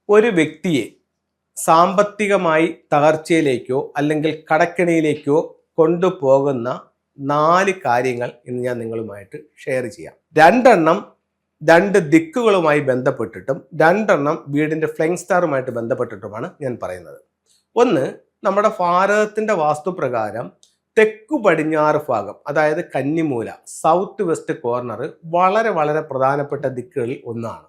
ഒരു വ്യക്തിയെ സാമ്പത്തികമായി തകർച്ചയിലേക്കോ അല്ലെങ്കിൽ കടക്കെണിയിലേക്കോ കൊണ്ടുപോകുന്ന 4 കാര്യങ്ങൾ ഇന്ന് ഞാൻ നിങ്ങളുമായിട്ട് ഷെയർ ചെയ്യാം. 2 എണ്ണം 2 ദിക്കുകളുമായി ബന്ധപ്പെട്ടിട്ടും 2 എണ്ണം വീടിന്റെ ഫ്ലൈങ് സ്റ്റാറുമായിട്ട് ബന്ധപ്പെട്ടിട്ടുമാണ് ഞാൻ പറയുന്നത്. ഒന്ന്, നമ്മുടെ ഭാരതത്തിന്റെ വാസ്തുപ്രകാരം തെക്കു പടിഞ്ഞാറ് ഭാഗം, അതായത് കന്നിമൂല, സൗത്ത് വെസ്റ്റ് കോർണർ വളരെ വളരെ പ്രധാനപ്പെട്ട ദിക്കുകളിൽ ഒന്നാണ്.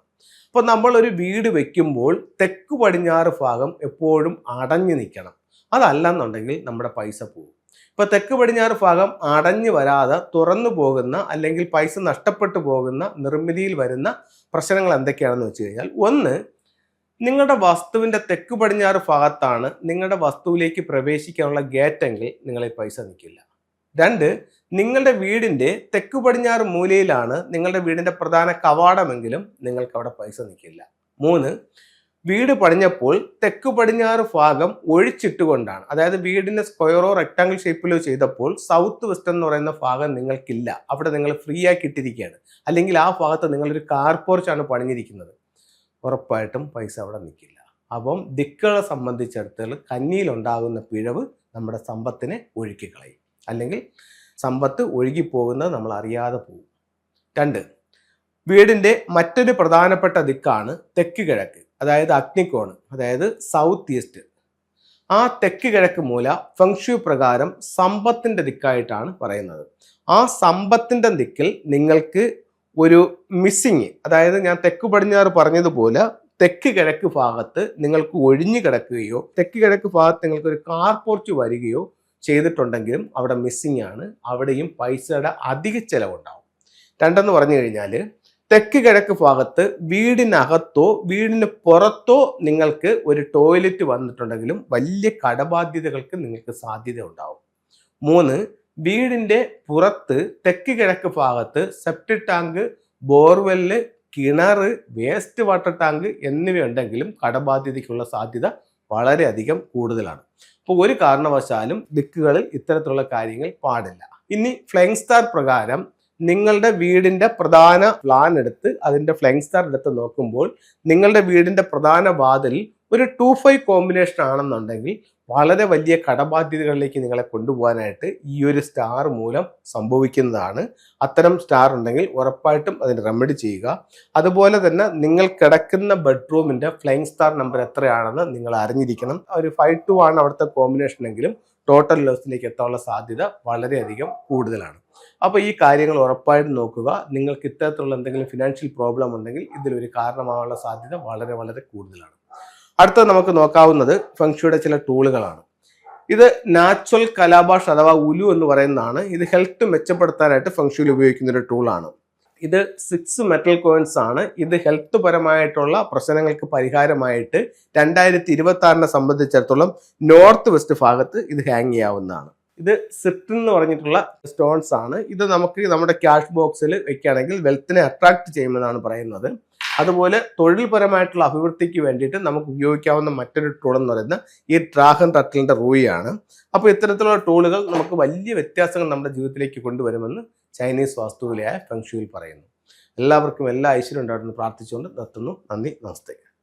അപ്പോൾ നമ്മൾ ഒരു വീട് വെക്കുമ്പോൾ തെക്കു പടിഞ്ഞാറ് ഭാഗം എപ്പോഴും അടഞ്ഞു നിൽക്കണം. അതല്ലെന്നുണ്ടെങ്കിൽ നമ്മുടെ പൈസ പോകും. ഇപ്പോൾ തെക്ക് പടിഞ്ഞാറ് ഭാഗം അടഞ്ഞു വരാതെ തുറന്നു പോകുന്ന അല്ലെങ്കിൽ പൈസ നഷ്ടപ്പെട്ടു പോകുന്ന നിർമ്മിതിയിൽ വരുന്ന പ്രശ്നങ്ങൾ എന്തൊക്കെയാണെന്ന് വെച്ച് കഴിഞ്ഞാൽ, ഒന്ന്, നിങ്ങളുടെ വസ്തുവിൻ്റെ തെക്ക് പടിഞ്ഞാറ് ഭാഗത്താണ് നിങ്ങളുടെ വസ്തുവിലേക്ക് പ്രവേശിക്കാനുള്ള ഗേറ്റെങ്കിൽ നിങ്ങളെ പൈസ നിൽക്കില്ല. 2, നിങ്ങളുടെ വീടിൻ്റെ തെക്ക് പടിഞ്ഞാറ് മൂലയിലാണ് നിങ്ങളുടെ വീടിൻ്റെ പ്രധാന കവാടമെങ്കിലും നിങ്ങൾക്ക് അവിടെ പൈസ നിൽക്കില്ല. 3, വീട് പണിഞ്ഞപ്പോൾ തെക്ക് പടിഞ്ഞാറ് ഭാഗം ഒഴിച്ചിട്ടുകൊണ്ടാണ്, അതായത് വീടിൻ്റെ സ്ക്വയറോ റെക്ടാങ്കിൾ ഷേപ്പിലോ ചെയ്തപ്പോൾ സൗത്ത് വെസ്റ്റ് എന്ന് പറയുന്ന ഭാഗം നിങ്ങൾക്കില്ല, അവിടെ നിങ്ങൾ ഫ്രീ ആക്കി ഇട്ടിരിക്കുകയാണ്. അല്ലെങ്കിൽ ആ ഭാഗത്ത് നിങ്ങളൊരു കാർ പോർച്ചാണ് പണിഞ്ഞിരിക്കുന്നത്, ഉറപ്പായിട്ടും പൈസ അവിടെ നിൽക്കില്ല. അപ്പം ദിക്കുകളെ സംബന്ധിച്ചിടത്തോളം കന്നിയിലുണ്ടാകുന്ന പിഴവ് നമ്മുടെ സമ്പത്തിനെ ഒഴുക്കിക്കളയും, അല്ലെങ്കിൽ സമ്പത്ത് ഒഴുകിപ്പോകുന്നത് നമ്മൾ അറിയാതെ പോകും. 2, വീടിൻ്റെ മറ്റൊരു പ്രധാനപ്പെട്ട ദിക്കാണ് തെക്ക് കിഴക്ക്, അതായത് അഗ്നികോണ്, അതായത് സൗത്ത് ഈസ്റ്റ്. ആ തെക്ക് കിഴക്ക് മൂല ഫെങ്ഷു പ്രകാരം സമ്പത്തിൻ്റെ ദിക്കായിട്ടാണ് പറയുന്നത്. ആ സമ്പത്തിൻ്റെ ദിക്കിൽ നിങ്ങൾക്ക് ഒരു മിസ്സിങ്, അതായത് ഞാൻ തെക്ക് പടിഞ്ഞാറ് പറഞ്ഞതുപോലെ തെക്ക് കിഴക്ക് ഭാഗത്ത് നിങ്ങൾക്ക് ഒഴിഞ്ഞു കിടക്കുകയോ തെക്ക് കിഴക്ക് ഭാഗത്ത് നിങ്ങൾക്ക് ഒരു കാർ പോർച്ച് വരികയോ ചെയ്തിട്ടുണ്ടെങ്കിലും അവിടെ മിസ്സിംഗ് ആണ്, അവിടെയും പൈസയുടെ അധിക ചെലവുണ്ടാവും. 2 പറഞ്ഞു കഴിഞ്ഞാൽ, തെക്ക് കിഴക്ക് ഭാഗത്ത് വീടിനകത്തോ വീടിന് പുറത്തോ നിങ്ങൾക്ക് ഒരു ടോയ്ലറ്റ് വന്നിട്ടുണ്ടെങ്കിലും വലിയ കടബാധ്യതകൾക്ക് നിങ്ങൾക്ക് സാധ്യത ഉണ്ടാവും. 3, വീടിൻ്റെ പുറത്ത് തെക്ക് കിഴക്ക് ഭാഗത്ത് സെപ്റ്റിക് ടാങ്ക്, ബോർവെല്ല്, കിണർ, വേസ്റ്റ് വാട്ടർ ടാങ്ക് എന്നിവയുണ്ടെങ്കിലും കടബാധ്യതയ്ക്കുള്ള സാധ്യത വളരെയധികം കൂടുതലാണ്. അപ്പോൾ ഒരു കാരണവശാലും ദിക്കുകളിൽ ഇത്തരത്തിലുള്ള കാര്യങ്ങൾ പാടില്ല. ഇനി ഫ്ലൈങ് സ്റ്റാർ പ്രകാരം നിങ്ങളുടെ വീടിൻ്റെ പ്രധാന പ്ലാൻ എടുത്ത് അതിൻ്റെ ഫ്ലൈങ് സ്റ്റാർ എടുത്ത് നോക്കുമ്പോൾ നിങ്ങളുടെ വീടിൻ്റെ പ്രധാന വാതിലിൽ ഒരു 2-5 കോമ്പിനേഷൻ ആണെന്നുണ്ടെങ്കിൽ വളരെ വലിയ കടബാധ്യതകളിലേക്ക് നിങ്ങളെ കൊണ്ടുപോകാനായിട്ട് ഈ ഒരു സ്റ്റാർ മൂലം സംഭവിക്കുന്നതാണ്. അത്തരം സ്റ്റാർ ഉണ്ടെങ്കിൽ ഉറപ്പായിട്ടും അതിന് റെമഡി ചെയ്യുക. അതുപോലെ തന്നെ നിങ്ങൾ കിടക്കുന്ന ബെഡ്റൂമിൻ്റെ ഫ്ലൈങ് സ്റ്റാർ നമ്പർ എത്രയാണെന്ന് നിങ്ങൾ അറിഞ്ഞിരിക്കണം. ഒരു 5-2 ആണ് അവിടുത്തെ കോമ്പിനേഷൻ എങ്കിലും ടോട്ടൽ ലോസിലേക്ക് എത്താനുള്ള സാധ്യത വളരെയധികം കൂടുതലാണ്. അപ്പോൾ ഈ കാര്യങ്ങൾ ഉറപ്പായിട്ടും നോക്കുക. നിങ്ങൾക്ക് ഇത്തരത്തിലുള്ള എന്തെങ്കിലും ഫിനാൻഷ്യൽ പ്രോബ്ലം ഉണ്ടെങ്കിൽ ഇതിലൊരു കാരണമാകാനുള്ള സാധ്യത വളരെ വളരെ കൂടുതലാണ്. അടുത്തത് നമുക്ക് നോക്കാവുന്നത് ഫെങ്ഷുയുടെ ചില ടൂളുകളാണ്. ഇത് നാച്ചുറൽ കലാബാഷ് അഥവാ ഉലു എന്ന് പറയുന്നതാണ്. ഇത് ഹെൽത്ത് മെച്ചപ്പെടുത്താനായിട്ട് ഫെങ്ഷുയിൽ ഉപയോഗിക്കുന്ന ഒരു ടൂളാണ്. ഇത് 6 മെറ്റൽ കോയിൻസ് ആണ്. ഇത് ഹെൽത്ത് പരമായിട്ടുള്ള പ്രശ്നങ്ങൾക്ക് പരിഹാരമായിട്ട് 2026 സംബന്ധിച്ചിടത്തോളം നോർത്ത് വെസ്റ്റ് ഭാഗത്ത് ഇത് ഹാങ് ചെയ്യാവുന്നതാണ്. ഇത് സിട്രിൻ എന്ന് പറഞ്ഞിട്ടുള്ള സ്റ്റോൺസ് ആണ്. ഇത് നമുക്ക് നമ്മുടെ ക്യാഷ് ബോക്സിൽ വെക്കുകയാണെങ്കിൽ വെൽത്തിനെ അട്രാക്ട് ചെയ്യുമെന്നാണ് പറയുന്നത്. അതുപോലെ തൊഴിൽപരമായിട്ടുള്ള അഭിവൃദ്ധിക്ക് വേണ്ടിയിട്ട് നമുക്ക് ഉപയോഗിക്കാവുന്ന മറ്റൊരു ടൂൾ എന്ന് പറയുന്നത് ഈ ഡ്രാഗൺ ടർട്ടിലിൻ്റെ റൂയിയാണ്. അപ്പോൾ ഇത്തരത്തിലുള്ള ടൂളുകൾ നമുക്ക് വലിയ വ്യത്യാസങ്ങൾ നമ്മുടെ ജീവിതത്തിലേക്ക് കൊണ്ടുവരുമെന്ന് ചൈനീസ് വാസ്തുവിലയായ ഫെങ്ഷുയിൽ പറയുന്നു. എല്ലാവർക്കും എല്ലാ ഐശ്വര്യം ഉണ്ടാകുമെന്ന് പ്രാർത്ഥിച്ചുകൊണ്ട് നിർത്തുന്നു. നന്ദി, നമസ്തേ.